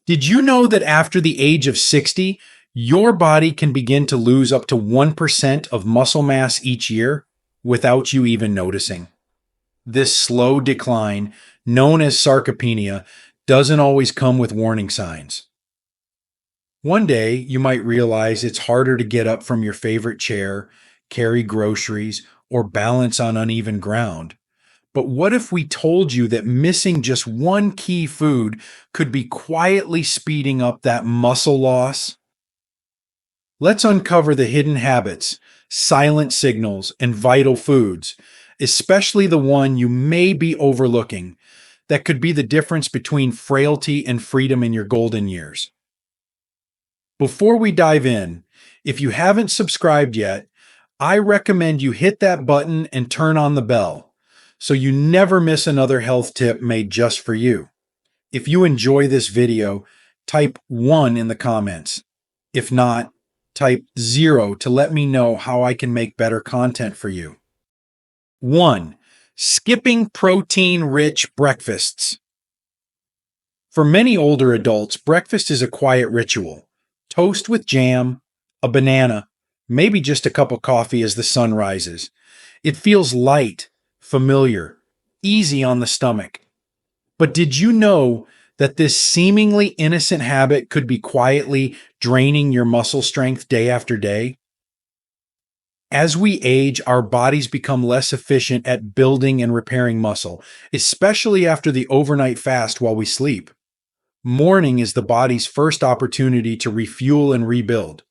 Did you know that after the age of 60, your body can begin to lose up to 1% of muscle mass each year without you even noticing? This slow decline, known as sarcopenia, doesn't always come with warning signs. One day, you might realize it's harder to get up from your favorite chair, carry groceries, or balance on uneven ground. But what if we told you that missing just one key food could be quietly speeding up that muscle loss? Let's uncover the hidden habits, silent signals, and vital foods, especially the one you may be overlooking, that could be the difference between frailty and freedom in your golden years. Before we dive in, if you haven't subscribed yet, I recommend you hit that button and turn on the bell so you never miss another health tip made just for you. If you enjoy this video, type 1 in the comments. If not, type 0 to let me know how I can make better content for you. 1. Skipping protein-rich breakfasts. For many older adults, breakfast is a quiet ritual. Toast with jam, a banana, maybe just a cup of coffee as the sun rises. It feels light, familiar, easy on the stomach. But did you know that this seemingly innocent habit could be quietly draining your muscle strength day after day? As we age, our bodies become less efficient at building and repairing muscle, especially after the overnight fast while we sleep. Morning is the body's first opportunity to refuel and rebuild.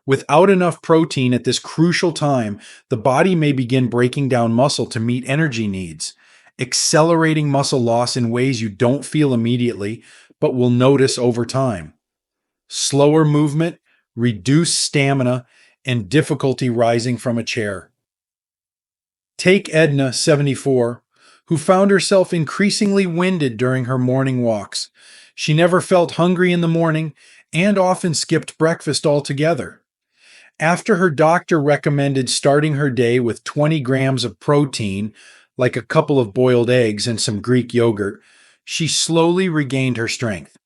Without enough protein at this crucial time, the body may begin breaking down muscle to meet energy needs, accelerating muscle loss in ways you don't feel immediately, but will notice over time. Slower movement, reduced stamina, and difficulty rising from a chair. Take Edna, 74, who found herself increasingly winded during her morning walks. She never felt hungry in the morning and often skipped breakfast altogether. After her doctor recommended starting her day with 20 grams of protein, like a couple of boiled eggs and some Greek yogurt, she slowly regained her strength.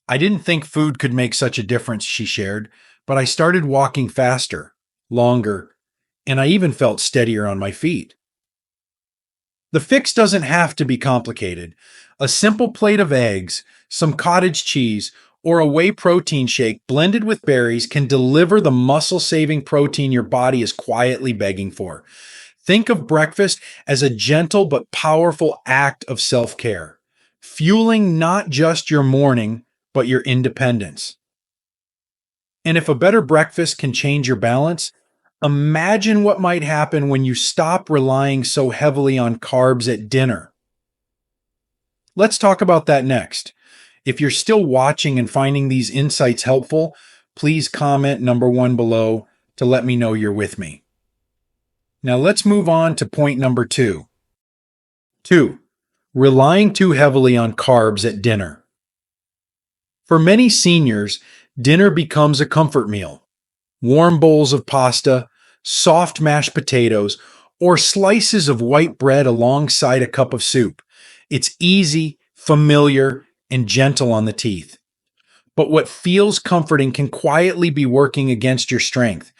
I didn't think food could make such a difference, she shared, but I started walking faster, longer, and I even felt steadier on my feet. The fix doesn't have to be complicated. A simple plate of eggs, some cottage cheese, or a whey protein shake blended with berries can deliver the muscle-saving protein your body is quietly begging for. Think of breakfast as a gentle but powerful act of self-care, fueling not just your morning, but your independence. And if a better breakfast can change your balance, imagine what might happen when you stop relying so heavily on carbs at dinner. Let's talk about that next. If you're still watching and finding these insights helpful, please comment number 1 below to let me know you're with me. Now let's move on to point number 2. 2. Relying too heavily on carbs at dinner. For many seniors, dinner becomes a comfort meal. Warm bowls of pasta, soft mashed potatoes, or slices of white bread alongside a cup of soup. It's easy, familiar, and gentle on the teeth. But what feels comforting can quietly be working against your strength.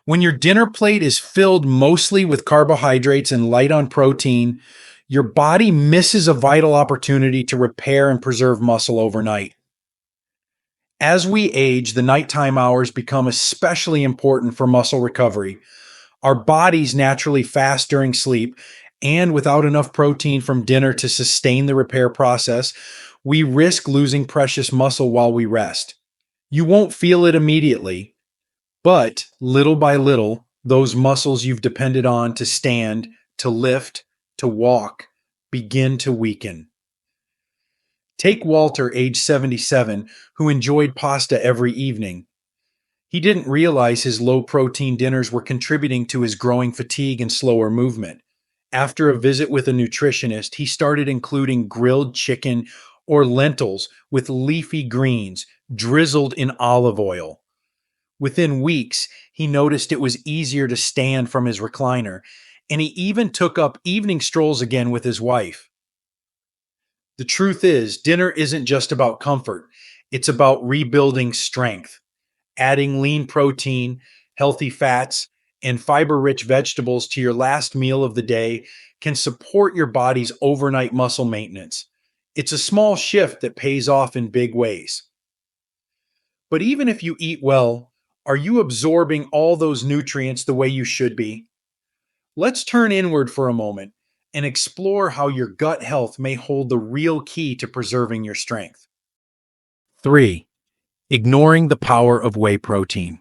When your dinner plate is filled mostly with carbohydrates and light on protein, your body misses a vital opportunity to repair and preserve muscle overnight. As we age, the nighttime hours become especially important for muscle recovery. Our bodies naturally fast during sleep, and without enough protein from dinner to sustain the repair process, we risk losing precious muscle while we rest. You won't feel it immediately, but little by little, those muscles you've depended on to stand, to lift, to walk, begin to weaken. Take Walter, age 77, who enjoyed pasta every evening. He didn't realize his low-protein dinners were contributing to his growing fatigue and slower movement. After a visit with a nutritionist, he started including grilled chicken or lentils with leafy greens drizzled in olive oil. Within weeks, he noticed it was easier to stand from his recliner, and he even took up evening strolls again with his wife. The truth is, dinner isn't just about comfort. It's about rebuilding strength. Adding lean protein, healthy fats, and fiber rich vegetables to your last meal of the day can support your body's overnight muscle maintenance. It's a small shift that pays off in big ways. But even if you eat well, are you absorbing all those nutrients the way you should be? Let's turn inward for a moment and explore how your gut health may hold the real key to preserving your strength. 3. Ignoring the power of whey protein.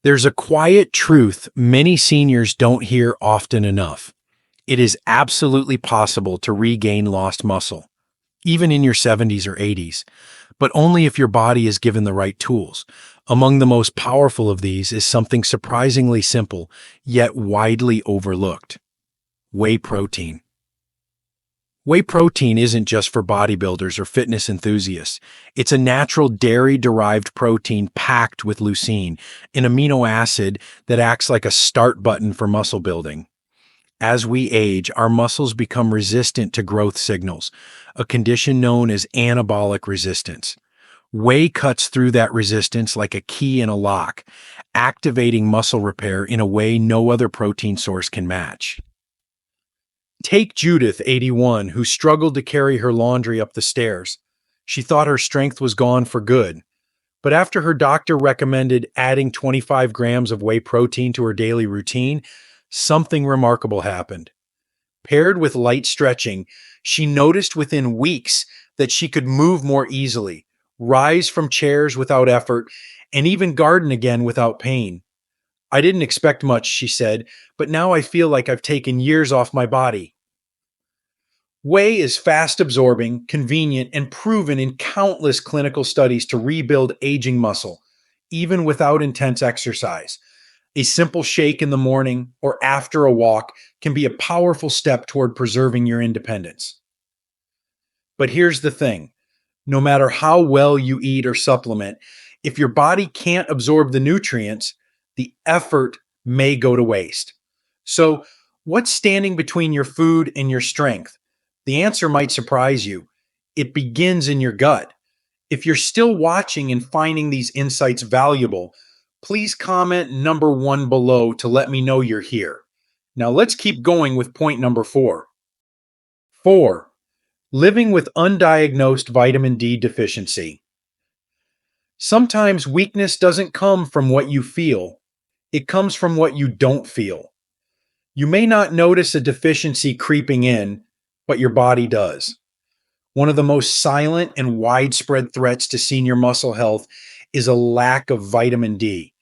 There's a quiet truth many seniors don't hear often enough. It is absolutely possible to regain lost muscle, even in your 70s or 80s, but only if your body is given the right tools. Among the most powerful of these is something surprisingly simple, yet widely overlooked: whey protein. Whey protein isn't just for bodybuilders or fitness enthusiasts. It's a natural dairy-derived protein packed with leucine, an amino acid that acts like a start button for muscle building. As we age, our muscles become resistant to growth signals, a condition known as anabolic resistance. Whey cuts through that resistance like a key in a lock, activating muscle repair in a way no other protein source can match. Take Judith, 81, who struggled to carry her laundry up the stairs. She thought her strength was gone for good. But after her doctor recommended adding 25 grams of whey protein to her daily routine, something remarkable happened. Paired with light stretching, she noticed within weeks that she could move more easily, rise from chairs without effort, and even garden again without pain. "I didn't expect much," she said, "but now I feel like I've taken years off my body." Whey is fast absorbing, convenient, and proven in countless clinical studies to rebuild aging muscle, even without intense exercise. A simple shake in the morning or after a walk can be a powerful step toward preserving your independence. But here's the thing: no matter how well you eat or supplement, if your body can't absorb the nutrients, the effort may go to waste. So, what's standing between your food and your strength? The answer might surprise you. It begins in your gut. If you're still watching and finding these insights valuable, please comment number 1 below to let me know you're here. Now let's keep going with point number 4. 4. Living with undiagnosed vitamin D deficiency. Sometimes weakness doesn't come from what you feel. It comes from what you don't feel. You may not notice a deficiency creeping in, but your body does. One of the most silent and widespread threats to senior muscle health is a lack of vitamin D,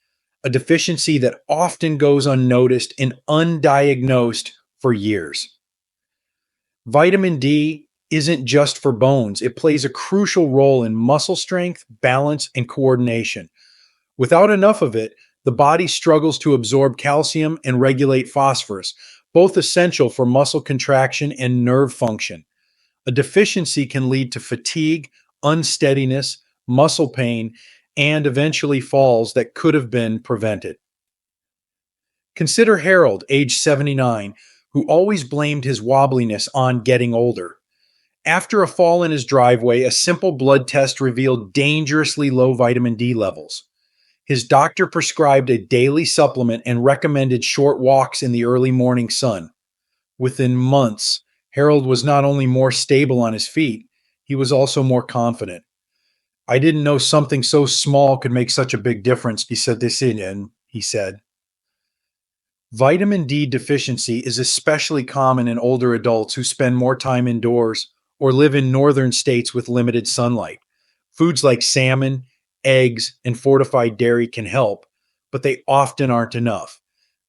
a deficiency that often goes unnoticed and undiagnosed for years. Vitamin D isn't just for bones. It plays a crucial role in muscle strength, balance, and coordination. Without enough of it, the body struggles to absorb calcium and regulate phosphorus, both essential for muscle contraction and nerve function. A deficiency can lead to fatigue, unsteadiness, muscle pain, and eventually falls that could have been prevented. Consider Harold, age 79, who always blamed his wobbliness on getting older. After a fall in his driveway, a simple blood test revealed dangerously low vitamin D levels. His doctor prescribed a daily supplement and recommended short walks in the early morning sun. Within months, Harold was not only more stable on his feet, he was also more confident. "I didn't know something so small could make such a big difference," he said. Vitamin D deficiency is especially common in older adults who spend more time indoors or live in northern states with limited sunlight. Foods like salmon, eggs, and fortified dairy can help, but they often aren't enough.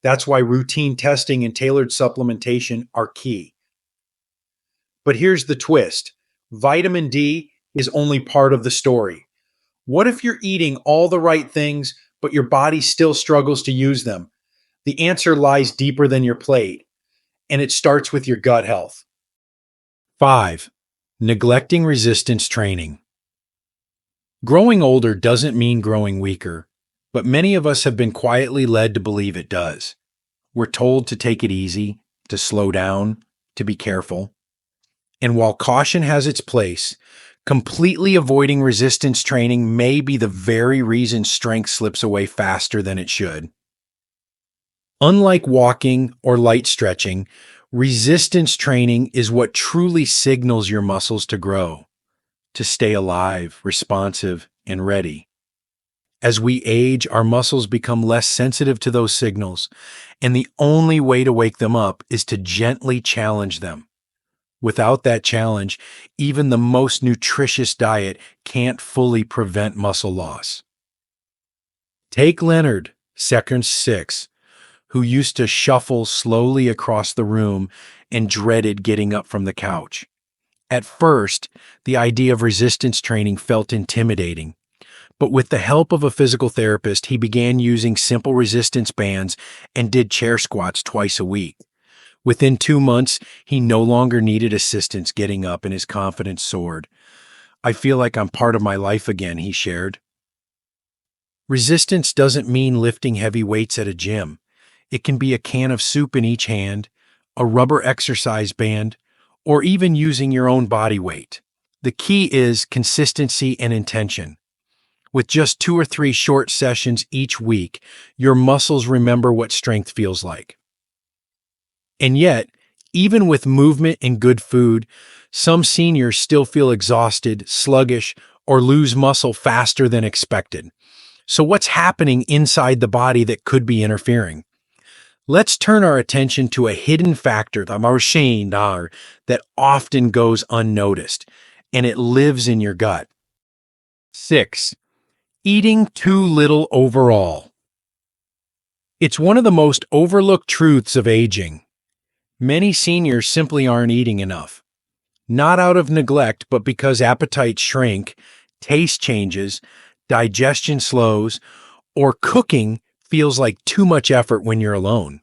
That's why routine testing and tailored supplementation are key. But here's the twist: vitamin D is only part of the story. What if you're eating all the right things, but your body still struggles to use them? The answer lies deeper than your plate, and it starts with your gut health. 5. Neglecting resistance training. Growing older doesn't mean growing weaker, but many of us have been quietly led to believe it does. We're told to take it easy, to slow down, to be careful. And while caution has its place, Completely avoiding resistance training may be the very reason strength slips away faster than it should. Unlike walking or light stretching, resistance training is what truly signals your muscles to grow, to stay alive, responsive, and ready. As we age, our muscles become less sensitive to those signals, and the only way to wake them up is to gently challenge them. Without that challenge, even the most nutritious diet can't fully prevent muscle loss. Take Leonard, second 6, who used to shuffle slowly across the room and dreaded getting up from the couch. At first, the idea of resistance training felt intimidating, but with the help of a physical therapist, he began using simple resistance bands and did chair squats twice a week. Within 2 months, he no longer needed assistance getting up and his confidence soared. "I feel like I'm part of my life again," he shared. Resistance doesn't mean lifting heavy weights at a gym. It can be a can of soup in each hand, a rubber exercise band, or even using your own body weight. The key is consistency and intention. With just 2 or 3 short sessions each week, your muscles remember what strength feels like. And yet, even with movement and good food, some seniors still feel exhausted, sluggish, or lose muscle faster than expected. So what's happening inside the body that could be interfering? Let's turn our attention to a hidden factor, the machine that often goes unnoticed, and it lives in your gut. 6. Eating too little overall. It's one of the most overlooked truths of aging. Many seniors simply aren't eating enough. Not out of neglect, but because appetites shrink, taste changes, digestion slows, or cooking feels like too much effort when you're alone.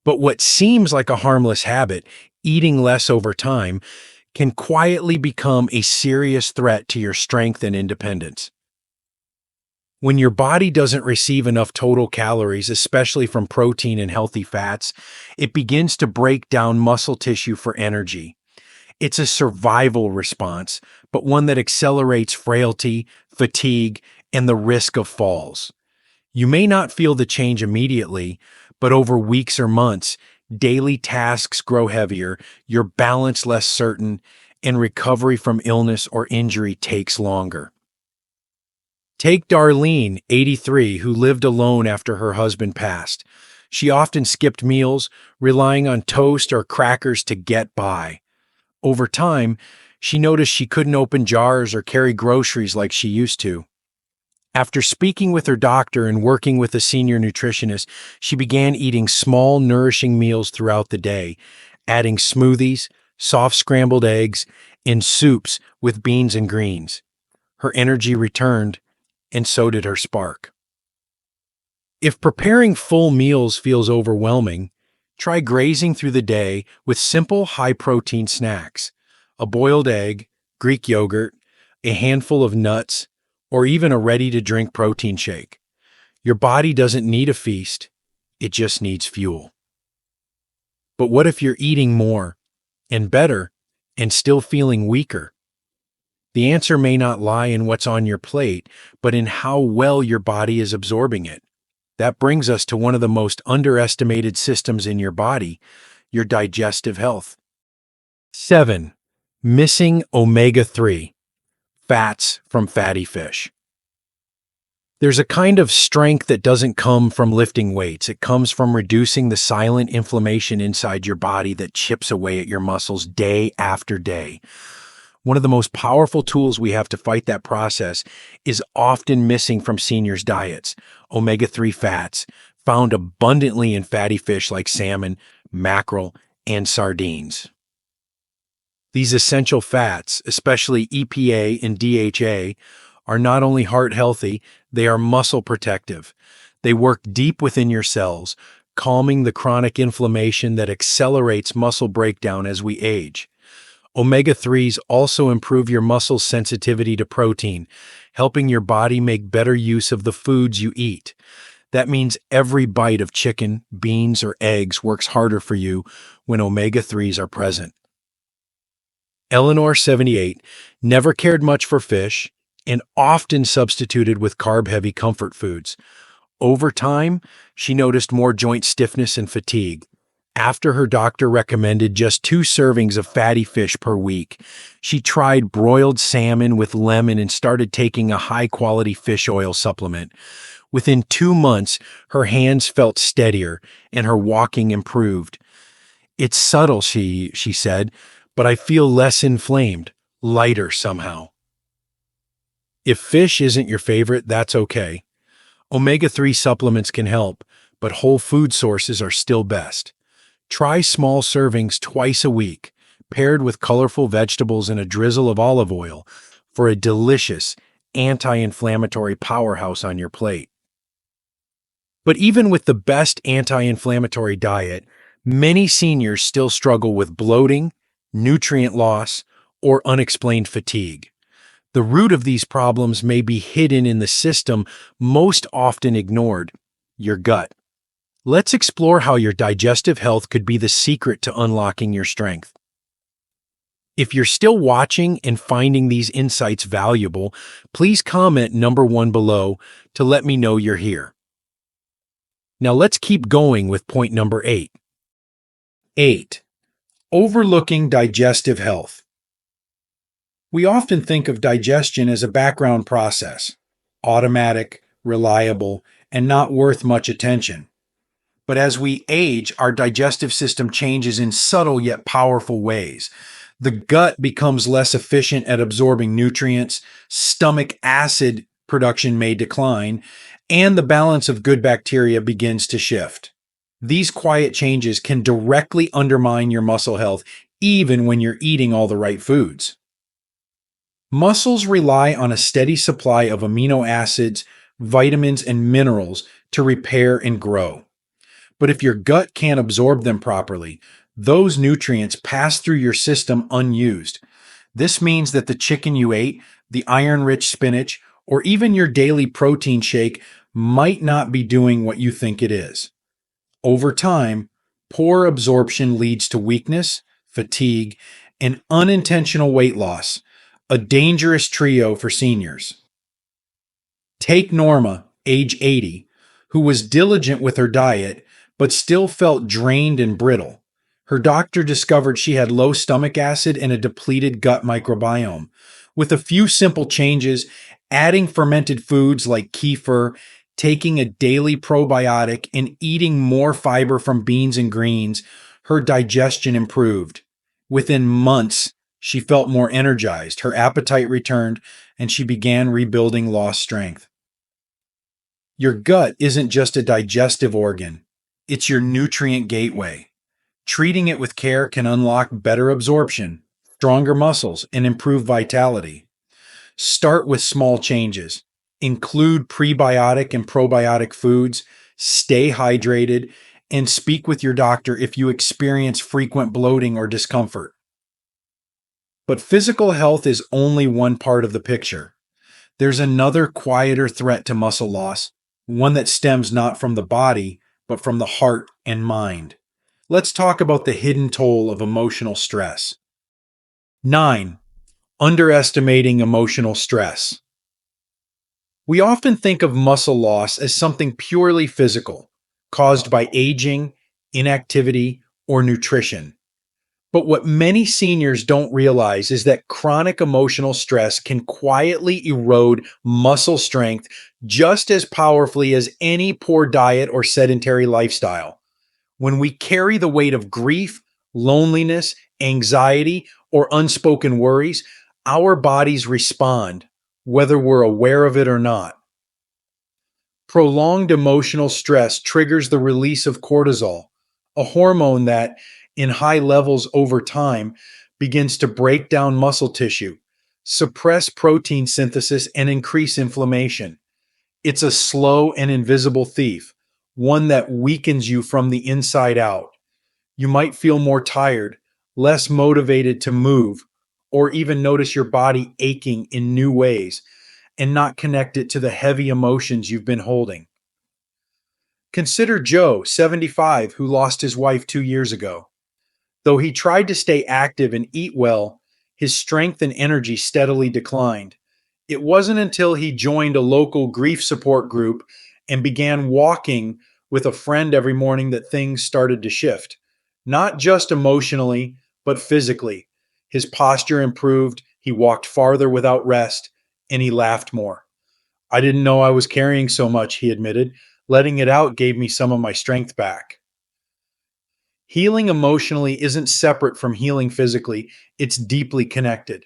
But what seems like a harmless habit, eating less over time, can quietly become a serious threat to your strength and independence. When your body doesn't receive enough total calories, especially from protein and healthy fats, it begins to break down muscle tissue for energy. It's a survival response, but one that accelerates frailty, fatigue, and the risk of falls. You may not feel the change immediately, but over weeks or months, daily tasks grow heavier, your balance less certain, and recovery from illness or injury takes longer. Take Darlene, 83, who lived alone after her husband passed. She often skipped meals, relying on toast or crackers to get by. Over time, she noticed she couldn't open jars or carry groceries like she used to. After speaking with her doctor and working with a senior nutritionist, she began eating small, nourishing meals throughout the day, adding smoothies, soft scrambled eggs, and soups with beans and greens. Her energy returned, and so did her spark. If preparing full meals feels overwhelming, try grazing through the day with simple high-protein snacks: a boiled egg, Greek yogurt, a handful of nuts, or even a ready-to-drink protein shake. Your body doesn't need a feast, it just needs fuel. But what if you're eating more, and better, and still feeling weaker? The answer may not lie in what's on your plate, but in how well your body is absorbing it. That brings us to one of the most underestimated systems in your body, your digestive health. 7. Missing omega-3, fats from fatty fish. There's a kind of strength that doesn't come from lifting weights. It comes from reducing the silent inflammation inside your body that chips away at your muscles day after day. One of the most powerful tools we have to fight that process is often missing from seniors' diets: omega-3 fats, found abundantly in fatty fish like salmon, mackerel, and sardines. These essential fats, especially EPA and DHA, are not only heart healthy, they are muscle protective. They work deep within your cells, calming the chronic inflammation that accelerates muscle breakdown as we age. Omega-3s also improve your muscle sensitivity to protein, helping your body make better use of the foods you eat. That means every bite of chicken, beans, or eggs works harder for you when omega-3s are present. Eleanor, 78, never cared much for fish and often substituted with carb-heavy comfort foods. Over time, she noticed more joint stiffness and fatigue. After her doctor recommended just 2 servings of fatty fish per week, she tried broiled salmon with lemon and started taking a high-quality fish oil supplement. Within 2 months, her hands felt steadier and her walking improved. It's subtle, she said, but I feel less inflamed, lighter somehow. If fish isn't your favorite, that's okay. Omega-3 supplements can help, but whole food sources are still best. Try small servings twice a week, paired with colorful vegetables and a drizzle of olive oil for a delicious, anti-inflammatory powerhouse on your plate. But even with the best anti-inflammatory diet, many seniors still struggle with bloating, nutrient loss, or unexplained fatigue. The root of these problems may be hidden in the system most often ignored, your gut. Let's explore how your digestive health could be the secret to unlocking your strength. If you're still watching and finding these insights valuable, please comment number 1 below to let me know you're here. Now let's keep going with point number 8. 8. Overlooking digestive health. We often think of digestion as a background process, automatic, reliable, and not worth much attention. But as we age, our digestive system changes in subtle yet powerful ways. The gut becomes less efficient at absorbing nutrients, stomach acid production may decline, and the balance of good bacteria begins to shift. These quiet changes can directly undermine your muscle health, even when you're eating all the right foods. Muscles rely on a steady supply of amino acids, vitamins, and minerals to repair and grow. But if your gut can't absorb them properly, those nutrients pass through your system unused. This means that the chicken you ate, the iron-rich spinach, or even your daily protein shake might not be doing what you think it is. Over time, poor absorption leads to weakness, fatigue, and unintentional weight loss, a dangerous trio for seniors. Take Norma, age 80, who was diligent with her diet but still felt drained and brittle. Her doctor discovered she had low stomach acid and a depleted gut microbiome. With a few simple changes, adding fermented foods like kefir, taking a daily probiotic, and eating more fiber from beans and greens, her digestion improved. Within months, she felt more energized, her appetite returned, and she began rebuilding lost strength. Your gut isn't just a digestive organ. It's your nutrient gateway. Treating it with care can unlock better absorption, stronger muscles, and improve vitality. Start with small changes. Include prebiotic and probiotic foods, stay hydrated, and speak with your doctor if you experience frequent bloating or discomfort. But physical health is only one part of the picture. There's another quieter threat to muscle loss, one that stems not from the body, but from the heart and mind. Let's talk about the hidden toll of emotional stress. 9. Underestimating emotional stress. We often think of muscle loss as something purely physical, caused by aging, inactivity, or nutrition. But what many seniors don't realize is that chronic emotional stress can quietly erode muscle strength just as powerfully as any poor diet or sedentary lifestyle. When we carry the weight of grief, loneliness, anxiety, or unspoken worries, our bodies respond, whether we're aware of it or not. Prolonged emotional stress triggers the release of cortisol, a hormone that, in high levels over time, begins to break down muscle tissue, suppress protein synthesis, and increase inflammation. It's a slow and invisible thief, one that weakens you from the inside out. You might feel more tired, less motivated to move, or even notice your body aching in new ways and not connect it to the heavy emotions you've been holding. Consider Joe, 75, who lost his wife 2 years ago. Though he tried to stay active and eat well, his strength and energy steadily declined. It wasn't until he joined a local grief support group and began walking with a friend every morning that things started to shift. Not just emotionally, but physically. His posture improved, he walked farther without rest, and he laughed more. I didn't know I was carrying so much, he admitted. Letting it out gave me some of my strength back. Healing emotionally isn't separate from healing physically, it's deeply connected.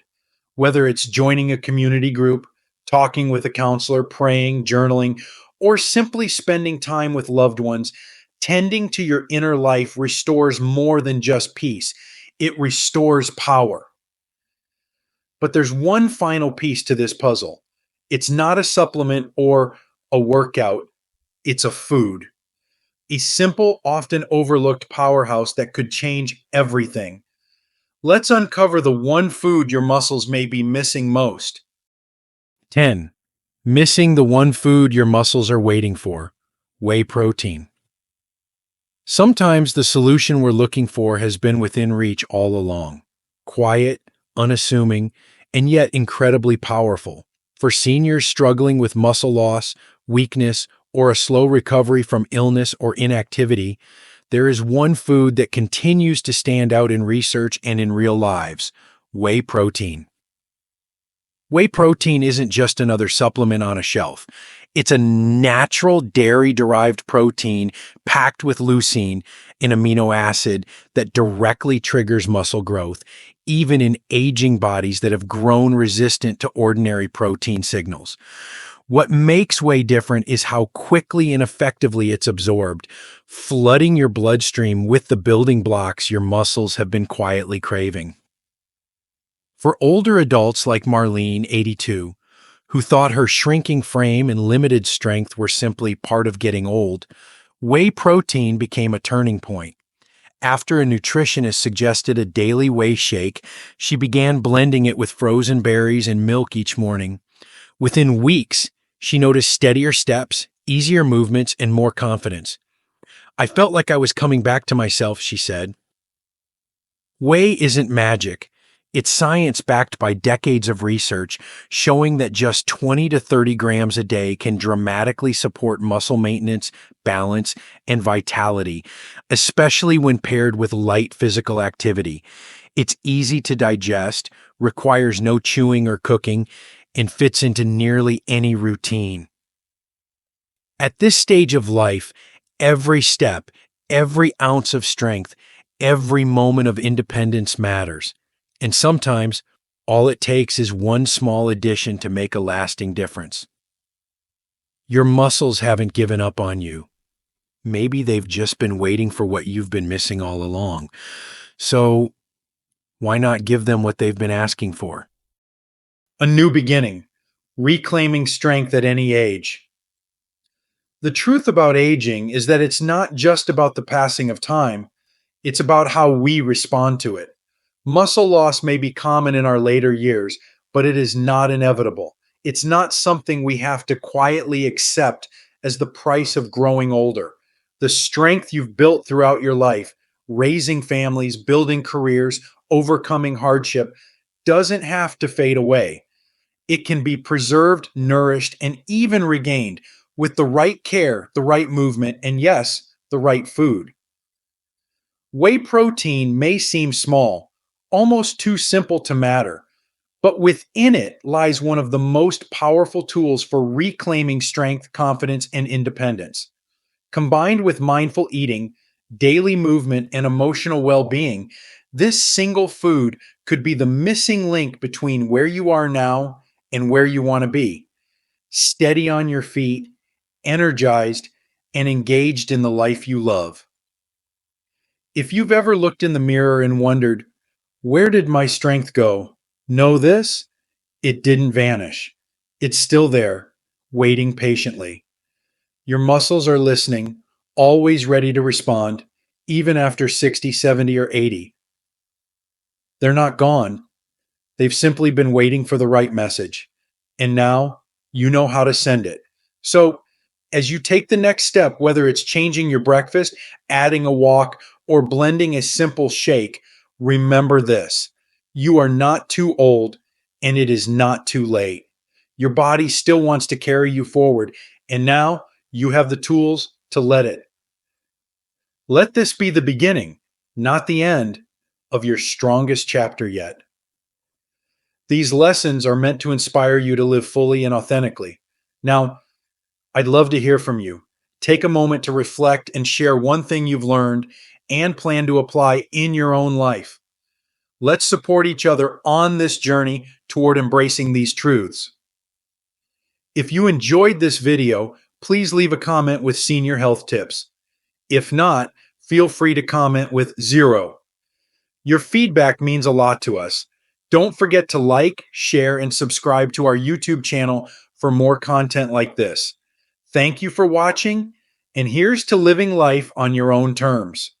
Whether it's joining a community group, talking with a counselor, praying, journaling, or simply spending time with loved ones, tending to your inner life restores more than just peace. It restores power. But there's one final piece to this puzzle. It's not a supplement or a workout, it's a food. A simple, often overlooked powerhouse that could change everything. Let's uncover the one food your muscles may be missing most. 10. Missing the one food your muscles are waiting for: whey protein. Sometimes the solution we're looking for has been within reach all along. Quiet, unassuming, and yet incredibly powerful. For seniors struggling with muscle loss, weakness, or a slow recovery from illness or inactivity, there is one food that continues to stand out in research and in real lives: whey protein. Whey protein isn't just another supplement on a shelf. It's a natural dairy-derived protein packed with leucine, an amino acid that directly triggers muscle growth, even in aging bodies that have grown resistant to ordinary protein signals. What makes whey different is how quickly and effectively it's absorbed, flooding your bloodstream with the building blocks your muscles have been quietly craving. For older adults like Marlene, 82, who thought her shrinking frame and limited strength were simply part of getting old, whey protein became a turning point. After a nutritionist suggested a daily whey shake, she began blending it with frozen berries and milk each morning. Within weeks, she noticed steadier steps, easier movements, and more confidence. "I felt like I was coming back to myself," she said. Whey isn't magic. It's science backed by decades of research showing that just 20 to 30 grams a day can dramatically support muscle maintenance, balance, and vitality, especially when paired with light physical activity. It's easy to digest, requires no chewing or cooking, and fits into nearly any routine. At this stage of life, every step, every ounce of strength, every moment of independence matters. And sometimes, all it takes is one small addition to make a lasting difference. Your muscles haven't given up on you. Maybe they've just been waiting for what you've been missing all along. So, why not give them what they've been asking for? A new beginning. Reclaiming strength at any age. The truth about aging is that it's not just about the passing of time, it's about how we respond to it. Muscle loss may be common in our later years, but it is not inevitable. It's not something we have to quietly accept as the price of growing older. The strength you've built throughout your life, raising families, building careers, overcoming hardship, doesn't have to fade away. It can be preserved, nourished, and even regained with the right care, the right movement, and yes, the right food. Whey protein may seem small, almost too simple to matter, but within it lies one of the most powerful tools for reclaiming strength, confidence, and independence. Combined with mindful eating, daily movement, and emotional well-being, this single food could be the missing link between where you are now and where you want to be. Steady on your feet, energized, and engaged in the life you love. If you've ever looked in the mirror and wondered, "Where did my strength go?" Know this: it didn't vanish. It's still there, waiting patiently. Your muscles are listening, always ready to respond, even after 60, 70, or 80. They're not gone. They've simply been waiting for the right message. And now you know how to send it. So, as you take the next step, whether it's changing your breakfast, adding a walk, or blending a simple shake, remember this: You are not too old, and it is not too late. Your body still wants to carry you forward, and now you have the tools to let it. Let this be the beginning, not the end, of your strongest chapter yet. These lessons are meant to inspire you to live fully and authentically. Now, I'd love to hear from you. Take a moment to reflect and share one thing you've learned and plan to apply in your own life. Let's support each other on this journey toward embracing these truths. If you enjoyed this video, please leave a comment with senior health tips. If not, feel free to comment with 0. Your feedback means a lot to us. Don't forget to like, share, and subscribe to our YouTube channel for more content like this. Thank you for watching, and here's to living life on your own terms.